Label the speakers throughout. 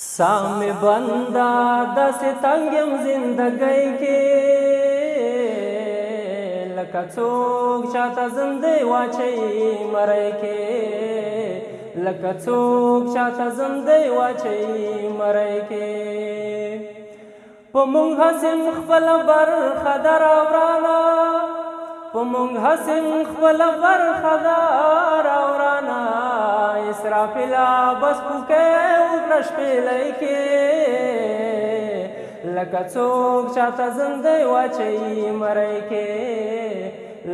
Speaker 1: سام بندا دس تنگم زندگی کې لکه څوک چاته زنده واچي مړی کې لکه څوک چاته زنده واچي مړی کې په مونږ حسین خپل برخه دراورانه په مونږ حسین خپل برخه دراورانه اسرافیلا بس پوکې وکړه شپېلی کې لکه څوک چاته زنده واچي مړی کې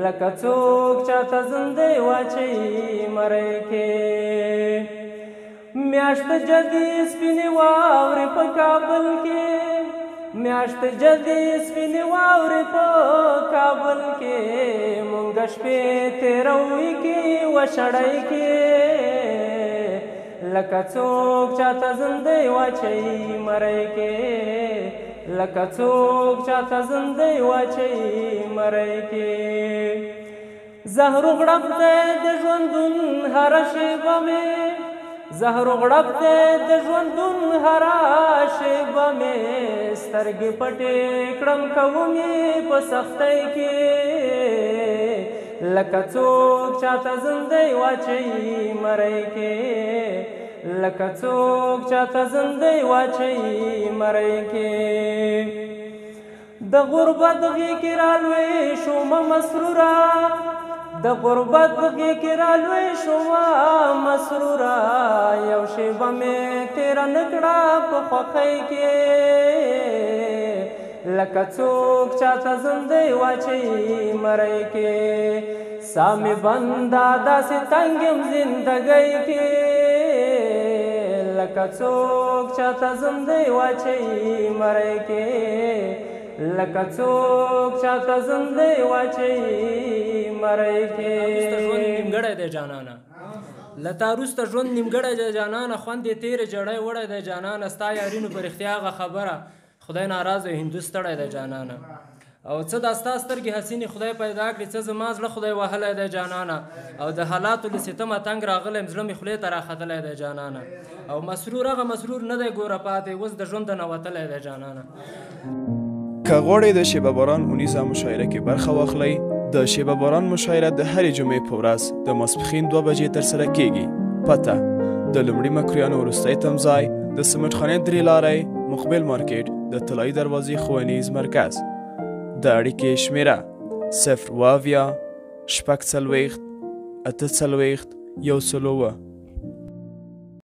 Speaker 1: لکه څوک چاته زنده واچي مړی کې میاشت جدي سپینې واورې په کابل کې میاشت جدي سپینې واورې په کابل کې مونږ شپې تېروي کې وشړی کې لکه څوک چاته زنده واچي مړی کې لکه څوک چاته زنده واچي مړی کې زهر غړپ دی د ژوندون هره شېبه مې زهر غړپ دی د ژوندون هره شېبه مې سترګې پټې کړم کوم یې په سختۍ کې لکه څوک چاته زنده واچي مړی کې لکه څوک چاته زنده واچي مړی کې د غربت غېږ کې رالوی شومه مسروره د غربت غېږ کې رالوی شومه مسروره یو شېبه مې تېره نه کړه په خوښۍ کې لکه څوک چاته زنده واچي مړی کې ساه مې بنده داسې تنګ یم زندګۍ کې لکه څوک چاته زنده واچي مړی کې لکه څوک چاته زنده واچي مړی کې
Speaker 2: ژوند نیمګړی دی جانانه له تا وروسته ژوند نیمګړی دی جانانه خوند یې تېرې جړی وړی دی جانانه ستا یارینو په رښتیا هغه خبره خدای ناراضه هندو ستړی دی جانانه او څه دا ستا سترګې حسینې خدای پیدا کړي څه زما زړه خدای وهلی دی جانانه او د حالاتو له ستمه تنګ راغلی یم زړه مې خولې ته راختلی دی جانانه او مسرور هغه مسرور نه دی ګوره پاتې اوس د ژوند نه وتلی دی جانانه
Speaker 3: که غواړئ د شیبه باران اونیزه مشاعره کې برخه واخلئ د شیبه باران مشاعره د هرې جمعې په ورځ د ماسپښین 2 بجې ترسره کیږي پته د لومړي مکرویانو وروستی تمځای د سمټ خانې 3 لارۍ مقبل مارکیټ د طلایي دروازې ښوونیز مرکز د اړیکې شمیره 0 اویا شپږ څلوېښت اته څلوېښت 102